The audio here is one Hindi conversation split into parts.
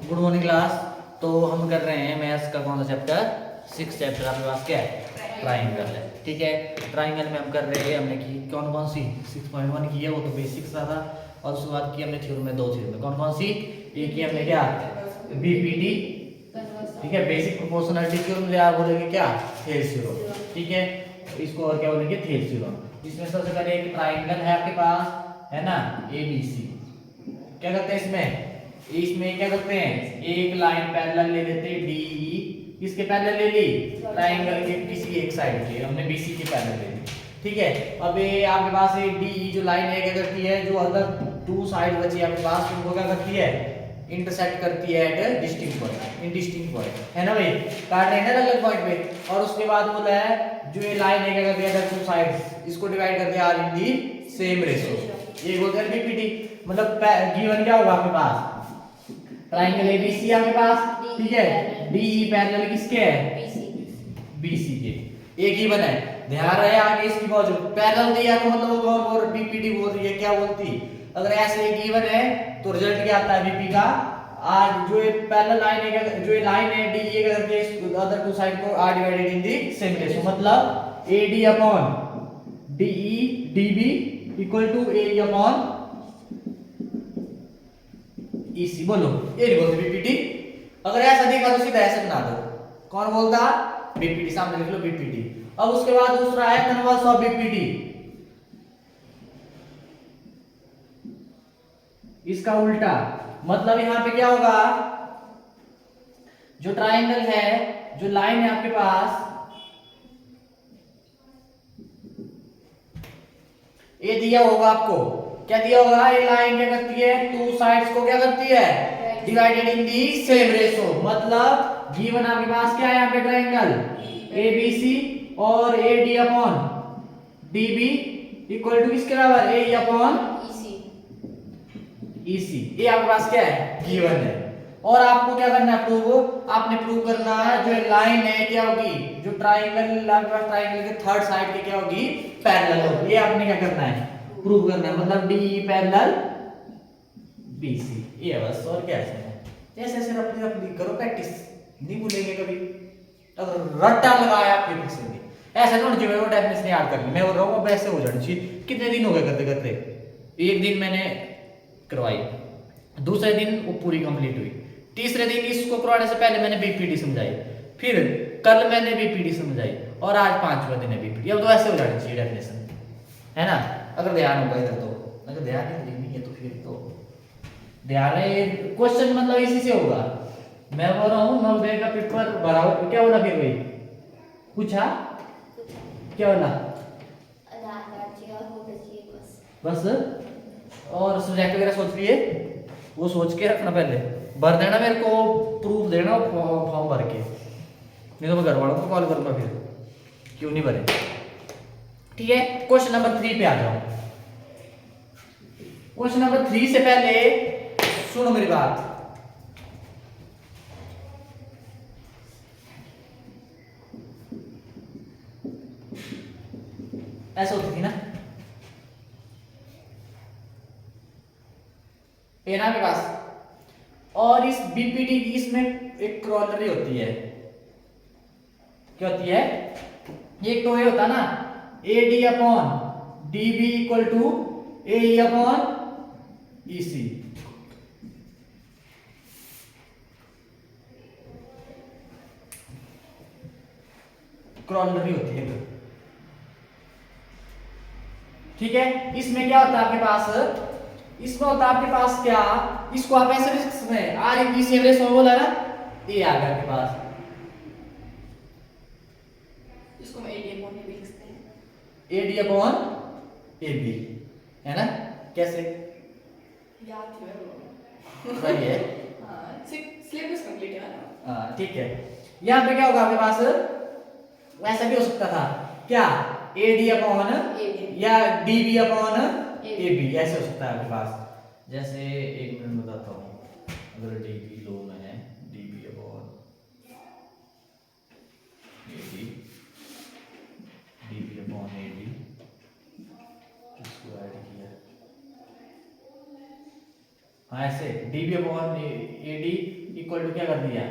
Good morning class. तो हम कर रहे हैं मैथ्स का कौन सा चैप्टर? 6 चैप्टर आपके पास क्या है? ट्राइंगल है। ठीक है, ट्राइंगल में हम कर रहे हैं, हमने की कौन कौन सी 6.1 की है, वो तो बेसिक्स था। और उसके बाद की हमने थ्योरम में 2 थ्योरम में कौन कौन सी? एक की हमने क्या? बीपीटी। ठीक है, बेसिक प्रोपोर्शनलिटी थ्योरम, या बोलेंगे क्या? Thales theorem. ठीक है, इसको और क्या बोलेंगे? Thales theorem. इसमें सबसे पहले एक ट्राइंगल है आपके पास, है ना, एबीसी। क्या करते हैं इसमें? इसमें क्या करते हैं? एक लाइन पैरेलल ले लेते हैं डीई। किसके पैरेलल ले ली? ट्राइंगल के किसी एक साइड के, हमने बीसी के पैरेलल ले ली। ठीक है, अब ये आपके पास ये डीई जो लाइन है क्या करती है? जो अदर टू साइड बची है आपके पास, उनको क्या करती है? इंटरसेक्ट करती है एट डिस्टिंक्ट पॉइंट, इंडिस्टिंक्ट पॉइंट, है ना भाई? काट रहे हैं ना अलग पॉइंट पे। और उसके बाद बोला है जो ये लाइन है क्या करती है? अदर टू साइड्स, इसको डिवाइड करती है are in the same ratio. ये बोलते हैं बीपीटी। मतलब गिवन क्या होगा आपके पास? ट्राइंगल एबीसी आपके पास, ठीक है, डीई पैरेलल किसके है? बीसी के। एक ही बना है, ध्यान रहे आगे इसकी मौजूद पैरेलल दिया तो मतलब और बीपीटी बोल रही है, क्या बोलती? अगर ऐसे एक गिवन है तो रिजल्ट क्या आता है बीपी का? आज जो ये पैरेलल लाइन है, जो ये लाइन है डीई का करके अदर टू साइड को are divided in the same ratio, मतलब AD upon DE DB equal to AD upon EC. बोलो, ये नहीं बोलते बीपीटी। अगर ऐसा देखा तो सीधा ऐसे बना दो। कौन बोलता? बीपीटी। सामने लिख लो बीपीटी। अब उसके बाद दूसरा है कन्वर्स ऑफ बीपीटी, इसका उल्टा। मतलब यहां पे क्या होगा? जो ट्राइंगल है, जो लाइन है आपके पास, ये दिया होगा आपको। क्या दिया होगा? ये लाइन क्या करती है? टू साइड्स को क्या करती है? Divided in the same ratio. मतलब गिवन आपके पास क्या है यहाँ पे? ट्राइंगल एबीसी और AD upon DB equal to किसके बराबर? A upon EC. ये आपके पास क्या है? गिवन है। और आपको क्या करना है? प्रूव। आपने प्रूव करना है जो लाइन है क्या होगी? जो ट्राइंगल आपके पास, ट्राइंगल के थर्ड साइड के क्या होगी? पैरेलल होगी। ये आपने क्या करना है? प्रूव करना है। मतलब डी पैरेलल बीसी, ये बस। और क्या है? जैसे ऐसे अपनी अपनी करो प्रैक्टिस, नहीं भूलेंगे कभी। अगर रट्टा लगाया आपके पीछे में, ऐसा ना जो वो डेफिनेशन याद करनी, मैं बोल रहा हूँ वैसे हो जानी चाहिए। कितने दिन हो गए करते करते? एक दिन मैंने करवाई, दूसरे दिन वो पूरी कंप्लीट हुई, तीसरे दिन इसको करवाने से पहले मैंने बीपीडी समझाई, फिर कल मैंने बीपीडी समझाई, और आज 5वां दिन है बीपीडी। अब तो ऐसे हो जानी चाहिए डेफिनेशन, है ना? अगर ध्यान होगा इधर तो। अगर ध्यान नहीं है तो फिर तो ध्यान है। क्वेश्चन मतलब इसी से होगा। मैं बोल रहा हूँ नवोदय का पेपर भरा हो, क्या बोला फिर भाई? पूछा क्या बोला? बस। और सब्जेक्ट वगैरह सोच लिए? वो सोच के रखना, पहले भर देना, मेरे को प्रूफ देना फॉर्म भर के, नहीं तो मैं घर वालों को कॉल करूंगा फिर क्यों नहीं भरे। ठीक है, क्वेश्चन नंबर 3 पे आ जाओ। क्वेश्चन नंबर 3 से पहले सुनो मेरी बात। ऐसा होती थी ना पेना के पास, और इस बीपीटी की इसमें एक क्रॉलरी होती है। क्या होती है? एक तो ये होता ना A D upon D B equal to A upon EC. Corollary होती है। ठीक है, इसमें क्या होता है आपके पास? इसमें होता है आपके पास क्या? इसको आप ऐसे लिख सकते हैं, are in the same ratio बोला ना, ये आ गया आपके पास। इसको हम एडी अपॉन ए भी लिख सकते हैं, एडी अपॉन ए बी, है ना? कैसे? याद थी मेरे को। सही है। हां, सिलेबस कंप्लीट है ना। हाँ ठीक है, यहाँ पे क्या होगा आपके पास? वैसा भी हो सकता था क्या? ए डी अपॉन या D B upon A B, ऐसे हो सकता है आपके पास। जैसे एक मिनट बताता हूँ, अगर डी बी लो में है, D B upon A D, D B upon A D, इसको ऐड किया, हाँ ऐसे D B upon A D equal to क्या कर दिया,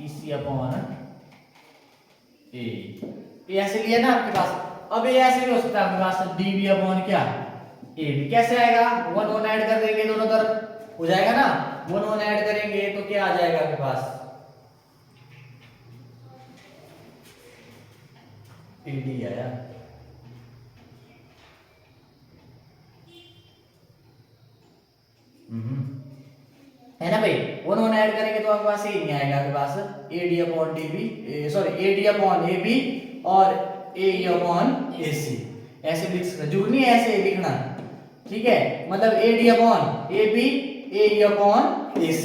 EC अपॉन ए। ये ऐसे लिया ना आपके पास। अब ये ऐसे भी हो सकता है आपके पास DB अपॉन क्या, AB। कैसे आएगा, 1 1 ऐड कर देंगे दोनों तरफ, हो जाएगा ना। 1 1 ऐड करेंगे तो क्या आ जाएगा आपके पास, AD आया। है ना भाई, 1 1 ऐड करेंगे तो आपके पास ये नहीं आएगा, आपके पास AD upon DB, sorry AD upon AB और AE अपॉन AC। ऐसे लिख सकते, जरूरी नहीं है ऐसे लिखना, ठीक है। मतलब AD upon AB, AE upon AC,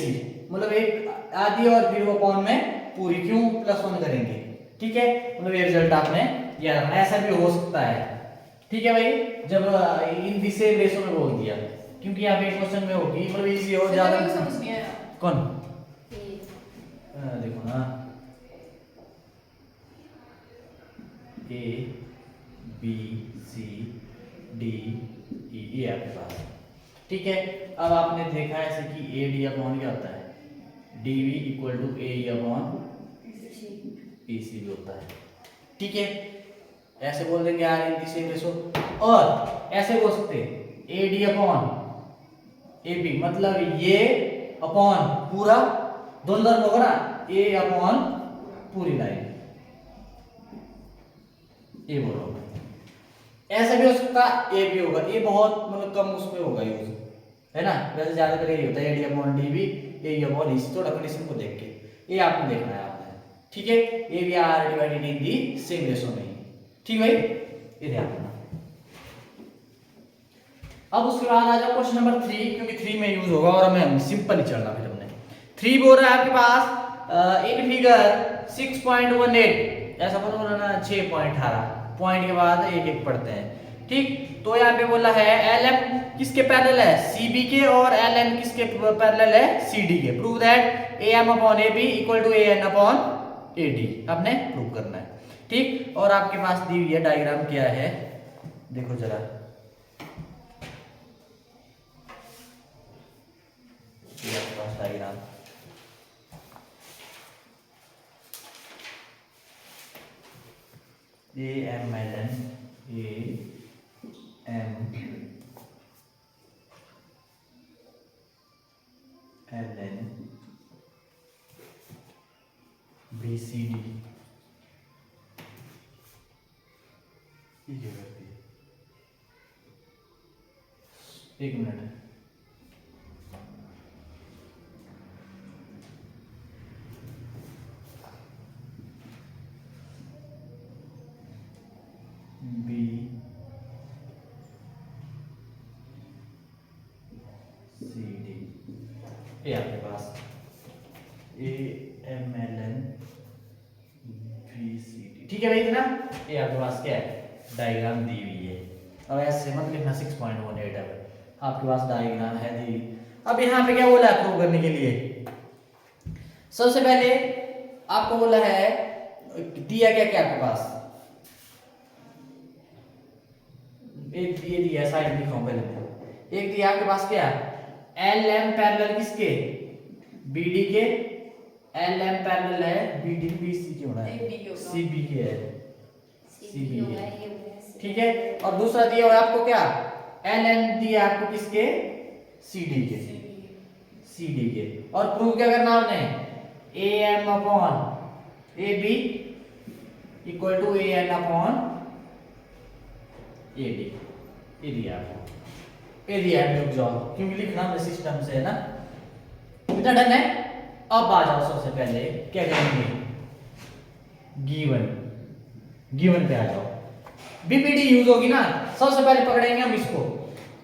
मतलब एक आधी और 0 अपॉन में पूरी, क्यों +1 करेंगे, ठीक है। मतलब ये रिजल्ट आपने याद रखना, ऐसा भी हो सकता है, ठीक है भाई। जब इन दिसे रेशो में बोल दिया, क्योंकि यहाँ पे क्वेश्चन में होगी, मतलब इजी हो ज्यादा। समझ नहीं आया कौन, ए देखो ना, A B C D E, ये आपके पास, ठीक है। अब आपने देखा ऐसे कि AD अपॉन क्या होता है, DB equal to AE upon EC भी होता है, ठीक है। ऐसे बोल देंगे यार इन सेम रेशो, और ऐसे बोल सकते AD अपॉन AB, मतलब ये अपॉन पूरा, दोनों तरफ होगा ना, A अपॉन पूरी लाइन, ये बोलो। ऐसा भी हो सकता है A भी होगा, ये बहुत मतलब कम उसमें होगा यूज, है ना। वैसे ज्यादातर यही होता है AD upon DB, AE upon EC, थोड़ा कंडीशन को देख के, ये आपको देखना है आपने, ठीक है। ये भी are divided in the same ratio में, ठीक भाई, ये ध्यान रखना। अब उसके बाद आ जाओ क्वेश्चन नंबर 3, क्योंकि 3 में यूज होगा और हमें सिंपल ही चलना फिर हमने। 3 बोल रहा है आपके पास एक फिगर 6.18, ऐसा बोलो ना 6.18, पॉइंट के बाद एक एक पढ़ते हैं, ठीक। तो यहाँ पे बोला है LM किसके पैरेलल है, CB के, और LN किसके पैरेलल है, CD के। Prove that AM upon AB equal to AN upon AD, आपने प्रूव करना है, ठीक। और आपके पास दी हुई है डायग्राम क्या है, देखो जरा, डायग्राम AMLN BCD, ये क्या करती है, एक मिनट, BCD, ये आपके पास AMLN BCD, ठीक है भाई, इतना। ये आपके पास क्या है, डायग्राम दी हुई है। अब ऐसे मत लिखना 6.18 है, आपके पास डायग्राम है दी। अब यहाँ पे क्या बोला है प्रूव करने के लिए, सबसे पहले आपको बोला है, दिया क्या क्या आपके पास, एक ये दिया साइड लिखा हूं पहले, एक दिया आपके पास क्या, LM पैरेलल किसके, BD के, LM पैरेलल है BD, BC के होना है, CB के है, CB के, ठीक है। और दूसरा दिया हुआ आपको क्या, LN दिया आपको किसके, CD के, CD के। और प्रूव क्या करना आपने, AM upon AB equal to AN upon AD, ये दिया आपको, ये दिया है, रुक जाओ क्योंकि लिखना हमने सिस्टम से है ना, इतना डन है। अब आ जाओ सबसे पहले क्या करेंगे, गिवन, गिवन पे आ जाओ, BPD यूज होगी ना, सबसे पहले पकड़ेंगे हम इसको,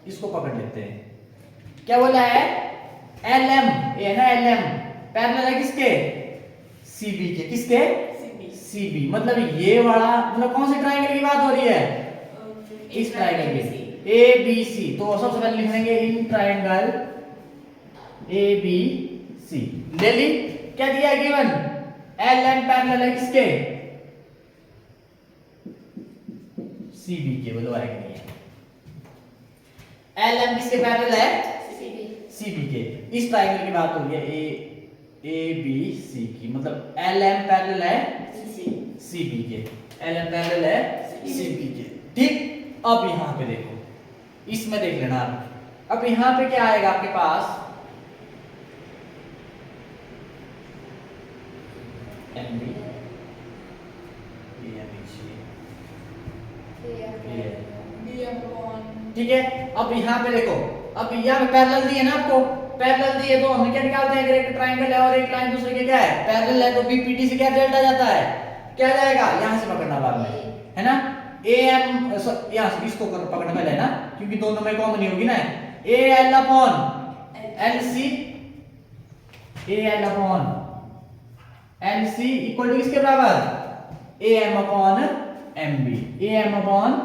इसको पकड़ लेते हैं। क्या बोला है, LM, ये ना LM पैरेलल है किसके, CB के, किसके, CB, मतलब ये वाला, मतलब कौन से ट्रायंगल की बात हो रही है, इस ट्रायंगल की, ABC। तो सबसे पहले लिख लेंगे इन ट्रायंगल ABC, ले ली। क्या दिया गिवन, LM पैरेलल है किसके, CB के, बोलो है कि नहीं है, LM किसके पैरेलल है, सी बी के। इस ट्राइंगल की बात हो रही है ए बी सी की, मतलब एल एम पैरेलल है सी बी के, एल एम पैरेलल है सी बी के। ठीक, अब यहाँ पे देखो, इसमें देख लेना आप। अब यहाँ पे क्या आएगा आपके पास, एम बी ठीक है। अब यहाँ पे देखो, अब यहाँ पे पैरेलल दिए ना आपको, पैरेलल दिए तो हम क्या निकालते हैं, अगर एक ट्रायंगल है और एक लाइन दूसरे के क्या है पैरेलल है, तो बीपीटी से क्या डेल्टा जाता है, क्या जाएगा, यहाँ से पकड़ना बाद में, है ना, ए एम, यहाँ से इसको पकड़ना पहले ना, क्योंकि दोनों में कॉमन ही होगी ना, A L upon L C, A L upon L C equal to किसके बराबर, A M upon M B, A M upon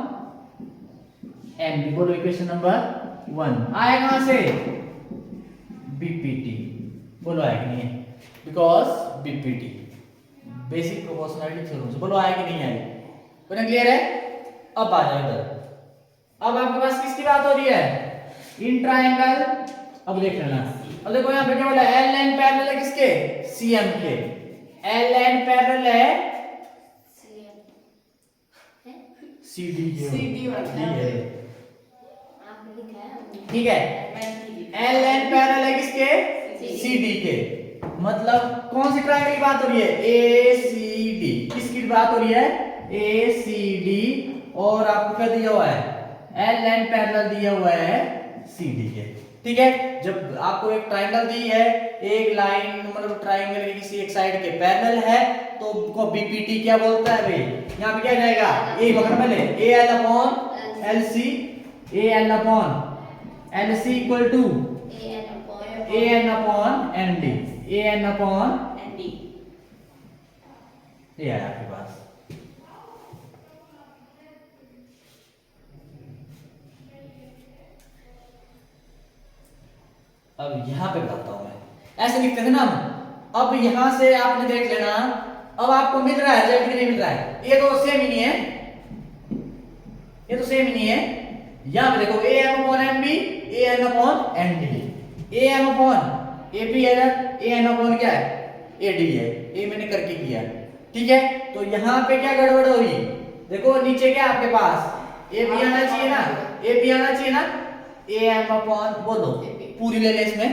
M B. बोलो इक्वेशन नंबर 1 आया कहां से, बीपीटी। बोलो आया कि नहीं है, because BPT basic proportionality theorem से। बोलो आया कि नहीं आया, कोई क्लियर है। अब आ जाओ इधर, अब आपके पास किसकी बात हो रही है, इन ट्रायंगल। अब देख लेना, अब देखो यहाँ पे क्या बोला, एल लाइन पैरेलल है किसके, सीएम के, एल लाइन पैरेलल है सीडी के, ठीक है, एल लाइन पैरेलल है किसके, सीडी के। मतलब कौन सी ट्रायंगल की बात हो रही है, ए सी डी, किसकी बात हो रही है, ए सी डी, और आपको क्या दिया हुआ है, एल लाइन पैरेलल दिया हुआ है सी डी के। ठीक है, जब आपको एक ट्रायंगल दी है, एक लाइन मतलब ट्रायंगल के किसी एक साइड के पैरेलल है, तो को बीपीटी क्या बोलता है भाई, यहाँ पे क्या जाएगा, ए पकड़ पहले, A L upon L C, A L upon L C equal to A N upon N D, A N upon N D, ये है आपके पास। अब यहां पे बताता हूं मैं, ऐसे लिखते थे ना हम। अब यहां से आपने देख लेना, अब आपको मिल रहा है रिजल्ट कि नहीं मिल रहा है, ये तो सेम ही नहीं है, ये तो सेम ही नहीं है। यहां पे देखो, A M upon M B, A N upon N D, A M upon A B है, ए एन अपॉन क्या है, ए डी है, ए मैंने करके किया, ठीक है। तो यहां पे क्या गड़बड़ हुई, देखो नीचे क्या आपके पास ए बी आना चाहिए ना, ए बी आना चाहिए ना, ए एम अपॉन बोलो पूरी ले ले, इसमें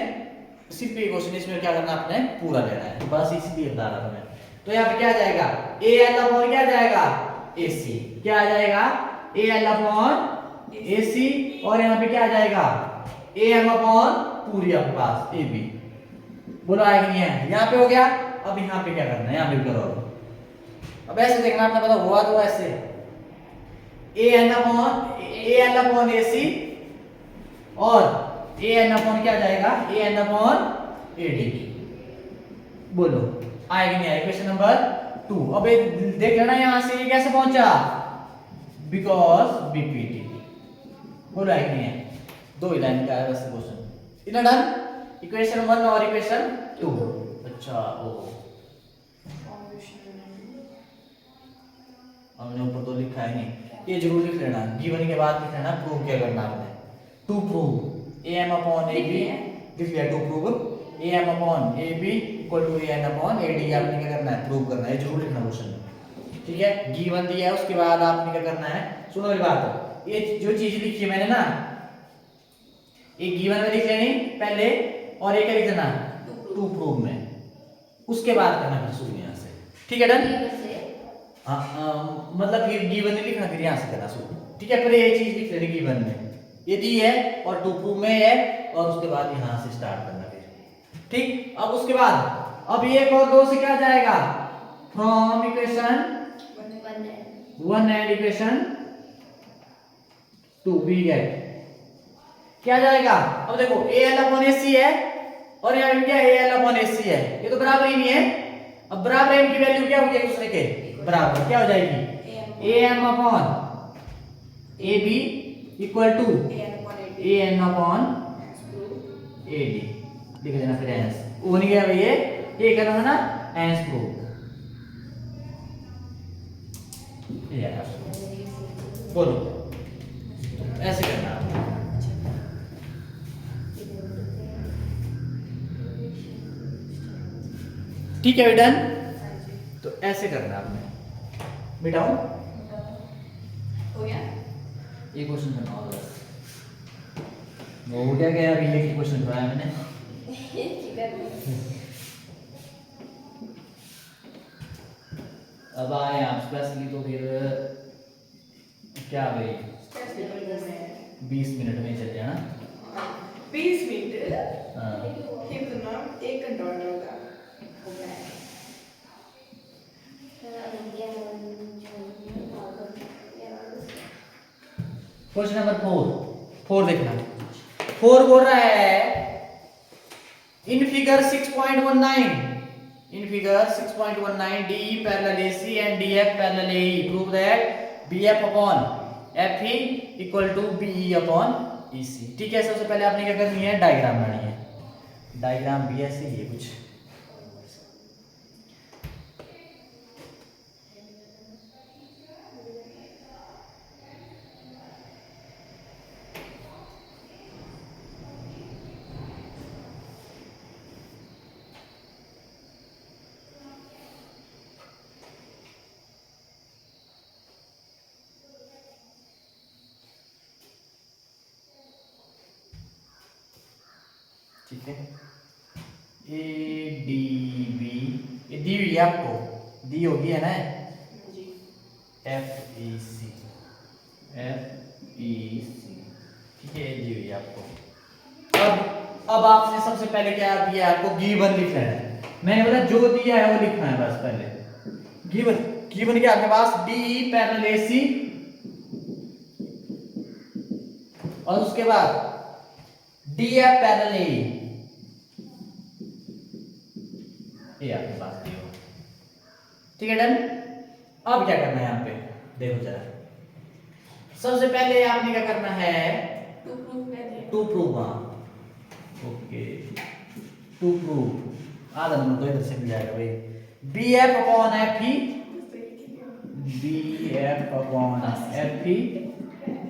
सिर्फ एक क्वेश्चन, इसमें क्या करना आपने पूरा लेना है, तो बस इसलिए बता रहा था मैं। तो यहाँ पे क्या आ जाएगा, ए एल अपॉन क्या जाएगा, ए सी, क्या आ जाएगा, ए एल अपॉन ए सी, और यहाँ पे क्या आ जाएगा, ए एम अपॉन पूरी आपके पास ए बी। बोलो आया कि नहीं है, यहाँ पे हो गया। अब यहाँ पे क्या करना है, यहाँ पे करो। अब ऐसे देखना, आपने पता हुआ तो ऐसे, ए एन अपॉन ए सी, और ए एन अपॉन क्या जाएगा, ए एन अपॉन ए डी। बोलो आएगा नहीं आएगा, क्वेश्चन नंबर 2। अब देख लेना यहां से ये कैसे पहुंचा, बिकॉज बीपीटी। बोलो आएगा नहीं है, दो ही लाइन का है वैसे क्वेश्चन। इतना डन, इक्वेशन 1 और इक्वेशन 2। अच्छा ओ हमने ऊपर तो लिखा है नहीं, ये जरूर लिख लेना, गिवन के बाद लिख लेना प्रूव क्या करना आपने, to prove A M upon A B, लिख लिया, to prove A M upon A B equal to A N upon A D. आपने क्या करना है, प्रूव करना है, जरूर लिखना क्वेश्चन, ठीक है। गिवन दिया है, उसके बाद आपने क्या करना है, सुनो मेरी बात, ये जो चीज लिखी है मैंने ना, एक गिवन में लिख लेनी पहले, और एक लिख देना टू प्रूव में, उसके बाद करना फिर शुरू यहाँ से, ठीक है, डन। हाँ मतलब फिर गिवन नहीं लिखना, फिर यहाँ से करना शुरू, ठीक है। पहले ये चीज लिख लेनी गिवन में, ये दी है, और टू प्रूव में है, और उसके बाद यहाँ से स्टार्ट करना फिर, ठीक। अब उसके बाद अब ये और दो से क्या जाएगा, from equation 1 and equation 2 we get क्या जाएगा। अब देखो ए एल अपॉन ए सी है, और यहाँ पे क्या ए एल अपॉन ए सी है, ये तो बराबर ही नहीं है। अब बराबर इनकी वैल्यू क्या होगी, एक दूसरे के बराबर, क्या हो जाएगी, A M upon A B equal to A N upon A D. लिख देना फिर एंस, वो नहीं गया भैया, ये करना है ना एंस प्रूव, बोलो ऐसे करना। ठीक है डन। हाँ जी। तो ऐसे करना आपने, मिटाओ हो गया? ये क्वेश्चन बनाओ बस। वो क्या गया अभी, एक क्वेश्चन बनाया मैंने। अब आए आप स्पेशली, तो फिर क्या भाई 20 मिनट में चल जाना। 20 मिनट हाँ कितना? 1 घंटा होगा। हो गया है। क्वेश्चन नंबर 4 देखना। 4 बोल रहा है in figure 6.19, in figure 6.19 D parallel AC and DF parallel AE, prove that BF upon FE equal to BE upon EC। ठीक है, सबसे पहले आपने क्या करनी है, डायग्राम बनानी है। डायग्राम भी ऐसे ही है कुछ। ठीक है, ADB ये दी हुई है आपको, दी होगी है ना, जी। FEC, ठीक है, ये दी हुई है आपको। अब आपने सबसे पहले क्या दिया है आपको, गिवन लिखना है। मैंने बोला जो दिया है वो लिखना है बस पहले। गिवन क्या आपके पास, DE पैरेलल AC और उसके बाद DF पैरेलल AE, ये आपके पास दिया हुआ। ठीक है डन। अब क्या करना है यहाँ पे, देखो जरा। सबसे पहले आपने क्या करना है, टू प्रूफ कहते हैं। To prove. हाँ ओके, टू प्रूव आधा नंबर तो इधर से मिल जाएगा भाई। BF upon FE, BF upon FE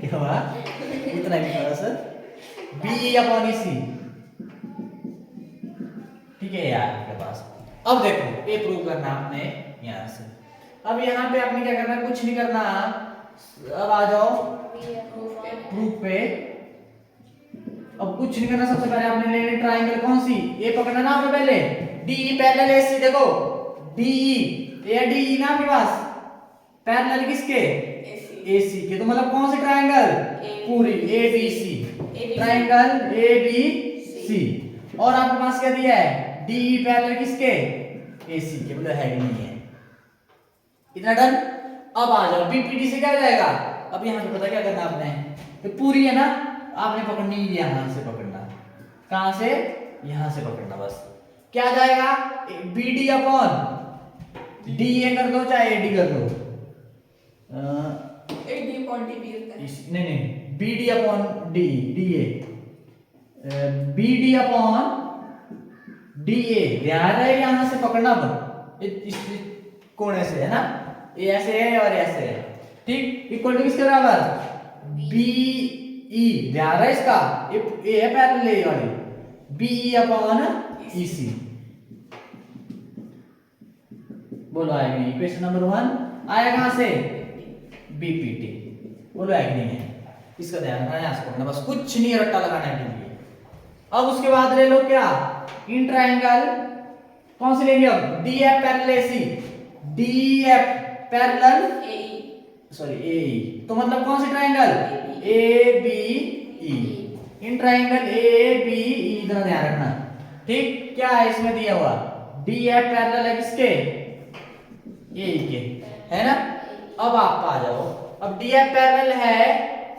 क्या हुआ, इतना ही थोड़ा सा, BE अपॉन EC। ठीक है यार आपके पास। अब देखो ये प्रूव करना आपने यहां से। अब यहाँ पे आपने क्या करना, कुछ नहीं करना। अब आ जाओ प्रूफ पे। अब कुछ नहीं करना, सबसे पहले आपने लेनी ट्रायंगल कौन सी, ये पकड़ना ना आपने पहले, DE पैरेलल AC। देखो DE, ये DE ना आपके पास, पैरेलल किसके, AC के। तो मतलब कौन सी ट्रायंगल, पूरी ABC, ट्रायंगल ABC। और आपके पास क्या दिया है, DE पैरेलल किसके, AC के। बोले है कि नहीं है, इतना डन। अब आ जाओ BPD से क्या हो जाएगा। अब यहाँ पे पता क्या करना आपने, तो पूरी है ना, आपने पकड़नी है यहां से पकड़ना। कहां से, यहां से पकड़ना बस। क्या आ जाएगा, BD अपॉन DA कर दो चाहे AD कर दो। AD अपॉन DB होता है। नहीं BD upon DA, BD upon DA। ध्यान रहे यहां से पकड़ना, अब इस कोने से है ना, ये ऐसे है और ऐसे है। ठीक, इक्वल टू किसके बराबर, BE। ध्यान रहे इसका, ये है पैरेलल ये वाली, BE अपॉन EC। बोलो आएगा इक्वेशन नंबर 1 आया कहां से, BPT। बोलो आएगा नहीं है, इसका ध्यान रखना, यहां से पकड़ना बस, कुछ नहीं रट्टा लगाना है के लिए। अब उसके बाद ले लो क्या, इन ट्रायंगल कौन से लेंगे, अब DF parallel AC, DF parallel sorry AE। तो मतलब कौन से triangle, ABE। In triangle ABE, इधर ध्यान रखना। ठीक, क्या है इसमें दिया हुआ, DF पैरेलल है किसके, AE के, है ना। अब आप आ जाओ, अब DF पैरेलल है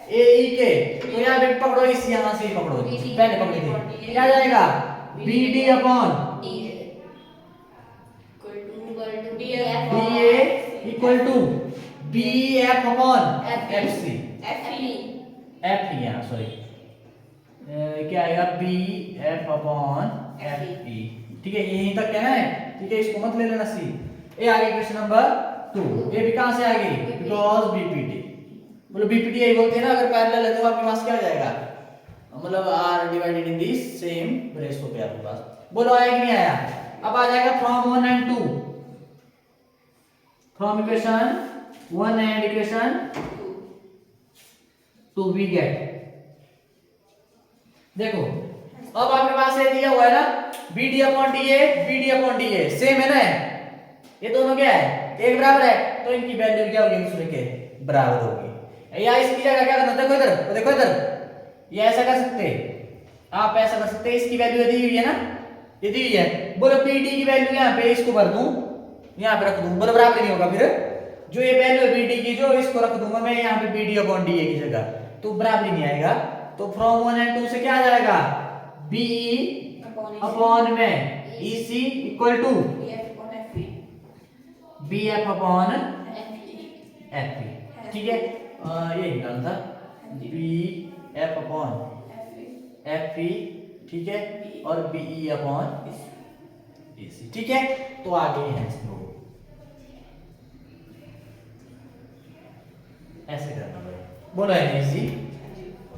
AE के, तो यहाँ पे पकड़ो, इस यहां से ही पकड़ो, पहले पकड़ी थी, क्या आ जाएगा, BD upon DA equal to BF upon FC, FE यहाँ सॉरी, क्या आएगा, BF अपॉन FE। ठीक है, यहीं तक कहना है। ठीक है, इसको मत ले लेना सी। ये आगे क्वेश्चन नंबर 2, ये भी कहां से आ गई, बिकॉज BPT। बोलो BPT यही बोलते हैं ना, अगर पैरेलल है तो आपके पास क्या आ जाएगा, मतलब R divided in this same ratio पे आपके पास। बोलो आया कि नहीं आया। अब आ जाएगा from 1 and 2, from equation 1 and equation 2 we get, देखो अब आपके पास ये दिया हुआ है ना B D upon D A same है ना, ये दोनों क्या है एक बराबर है, तो इनकी वैल्यू क्या होगी दूसरे के बराबर होगी। या इसकी जगह क्या करना, देखो इधर, तो देखो इधर, ये ऐसा कर सकते, आप ऐसा कर सकते, इसकी वैल्यू दी हुई है ना, ये दी हुई है, बोलो पी डी की वैल्यू यहाँ पे इसको भर दूं, यहाँ पे रख दूं, बोलो बराबर नहीं होगा, फिर जो ये वैल्यू है बी डी की जो इसको रख दूंगा मैं यहाँ पे B D upon D A की जगह, तो बराबर नहीं आएगा, तो फ्रॉम 1 एंड 2 से क्या आ जाएगा बी अपॉन में E C equal to B F upon F P, ठीक है, ये निकालना था B F upon F P, ठीक है, और बी ई अपॉन ए सी, ठीक है, तो आगे है इसको ऐसे करना भाई, बोलो है इजी।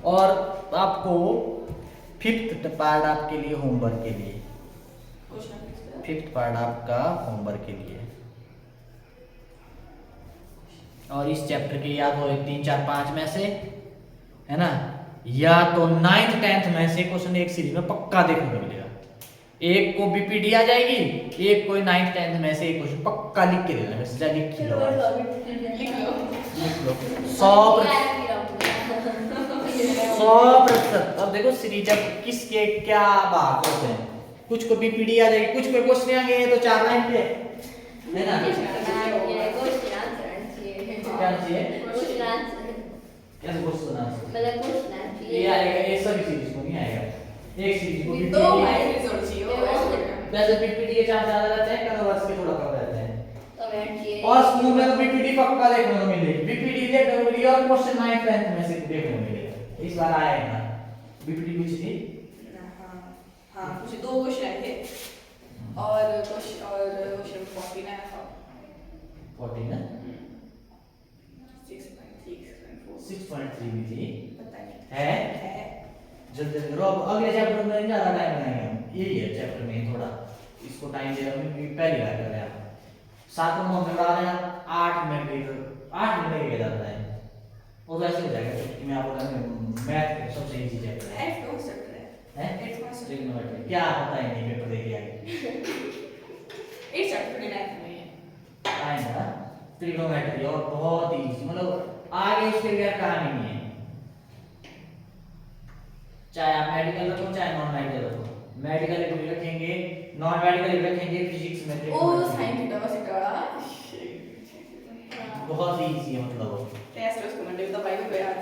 और आपको 5th पार्ट आपके लिए होमवर्क के लिए, 5th पार्ट आपका होमवर्क के लिए, और इस चैप्टर के या तो 3 4 5 में से है ना, या तो 9th 10th में से क्वेश्चन एक सीरीज में पक्का देखने को मिलेगा, एक को बीपीडी आ जाएगी, एक कोई 9th 10th में से एक क्वेश्चन पक्का लिख के देना, वैसे लिख लो 100%। अब देखो सीरीज किसके क्या बात होते हैं, कुछ को बीपीडी आ जाएगी, कुछ को क्वेश्चन आ गए तो 4 लाइन पे है ना, क्या चाहिए कैसे क्वेश्चन आंसर ये आएगा, ये सभी सीरीज को नहीं आएगा, एक सीरीज को तो हमारी जोड़ चाहिए वैसे बीपीडी के चांस ज्यादा रहते हैं, कई वर्ष के थोड़ा कम रहते हैं, और स्कूल में तो बीपीडी पक्का देखने को मिलेगी, बीपीडी देखने को मिलेगी, और क्वेश्चन 9th 10th में से देखने को मिलेगा, इस बार आएगा ना बीपीडी कुछ थी, हां कुछ 2 क्वेश्चन आए थे, और क्वेश्चन 14 आया था, 14 ना 6.3 भी थी, पता नहीं है जल्दी जल्दी करो, अब अगले चैप्टर में ज्यादा टाइम लगाएंगे हम, यही है चैप्टर में थोड़ा इसको टाइम दे रहा हूं, पहली बार कर रहे हैं आप 7 में बता रहे हैं 8 मिनट लगेगा ज्यादा टाइम, वो वैसे हो जाएगा क्योंकि मैं आपको बता रहा हूं मैथ सबसे इजी चैप्टर है, एट कॉन्सेप्ट है एट कॉन्सेप्ट ट्रिग्नोमेट्री क्या पता ही नहीं, पेपर दे के आगे इस चैप्टर के मैथ में है आएगा ट्रिग्नोमेट्री, और बहुत इजी, मतलब आगे उसके बगैर काम ही नहीं है, चाहे आप मेडिकल रखो चाहे नॉन मेडिकल रखो, मेडिकल भी रखेंगे नॉन मेडिकल भी रखेंगे, फिजिक्स में O sine theta cos theta बहुत इजी है, मतलब टेस्ट उसको मंडे तो बाइबल पे यार